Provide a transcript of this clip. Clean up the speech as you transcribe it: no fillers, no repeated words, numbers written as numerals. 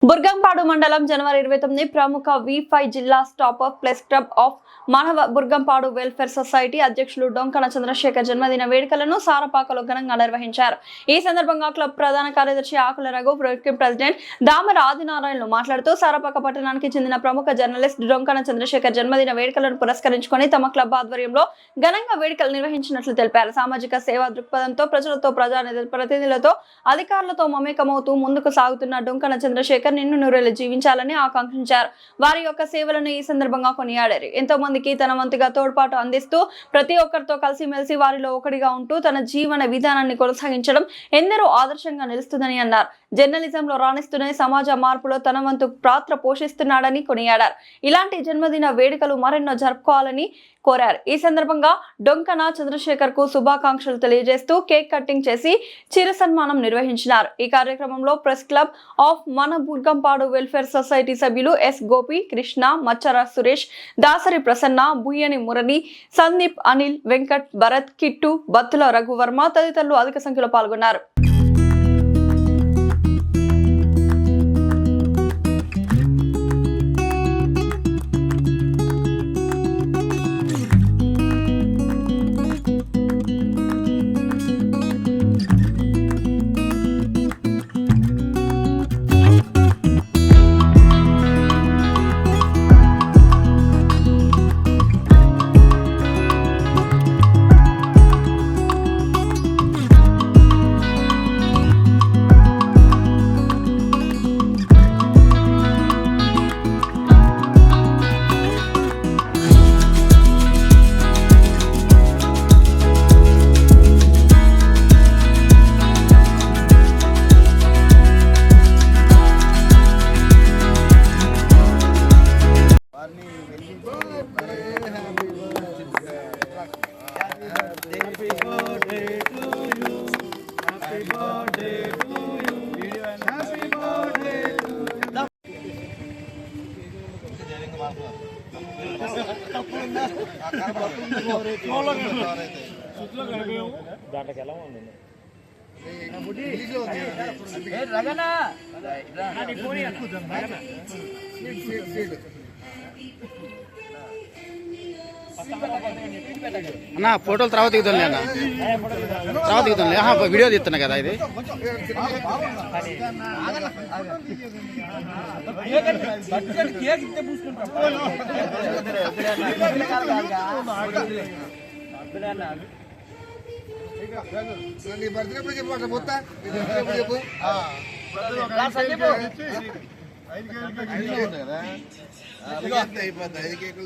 బుర్గంపాడు మండలం జనవరి 29 ప్రముఖ V5 జిల్లా stop of plus club of మానవ బుర్గంపాడు వెల్ఫేర్ సొసైటీ అధ్యక్షులు డొంకన చంద్రశేఖర్ జన్మదిన వేడుకలను సారపాకలో ఘనంగా నిర్వహించారు. ఈ సందర్భంగా క్లబ్ ప్రధాన కార్యదర్శి ఆకుల రఘు, వర్కింగ్ ప్రెసిడెంట్ దామర ఆదినారాయణలు మాట్లాడుతూ సారపాక పట్టణానికి చెందిన ప్రముఖ జర్నలిస్ట్ డొంకన చంద్రశేఖర్ జన్మదిన వేడుకలను పురస్కరించుకొని తమ క్లబ్ ఆధ్వర్యంలో ఘనంగా వేడుకలు నిర్వహించినట్లు తెలిపారు. సామాజిక సేవా దృక్పథంతో ప్రజలతో, ప్రతినిధులతో, అధికారులతో మమేకమవుతూ ముందుకు సాగుతున్న డొంకన చంద్రశేఖర్ నిన్ను నూరేళ్లు జీవించాలని ఆకాంక్షించారు. వారి యొక్క సేవలను ఈ సందర్భంగా కొనియాడారు. ఎంతో మందికి తన వంతుగా తోడ్పాటు అందిస్తూ ప్రతి ఒక్కరితో కలిసిమెలిసి వారిలో ఒకటిగా ఉంటూ తన జీవన విధానాన్ని కొనసాగించడం ఎందరో ఆదర్శంగా నిలుస్తుందని అన్నారు. జర్నలిజంలో రాణిస్తూనే సమాజ మార్పులో తన వంతు పాత్ర పోషిస్తున్నాడని కొనియాడారు. ఇలాంటి జన్మదిన వేడుకలు మరెన్నో జరుపుకోవాలని కోరారు. ఈ సందర్భంగా డొంకన చంద్రశేఖర్ కు శుభాకాంక్షలు తెలియజేస్తూ కేక్ కటింగ్ చేసి చిరు సన్మానం నిర్వహించినారు. ఈ కార్యక్రమంలో ప్రెస్ క్లబ్ ఆఫ్ మన బుర్గంపాడు వెల్ఫేర్ సొసైటీ సభ్యులు ఎస్ గోపి, కృష్ణ, మచ్చర సురేష్, దాసరి ప్రసన్న, బుయ్యని మురళి, సందీప్, అనిల్, వెంకట్, భరత్, కిట్టు, బత్తుల రఘువర్మ తదితరులు అధిక సంఖ్యలో పాల్గొన్నారు. అన్నా ఫోటోలు తర్వాత దిగుతుంది అన్న, తర్వాత దిగుతుంది. వీడియో తీస్తున్నా కదా ఇది. బర్త్డే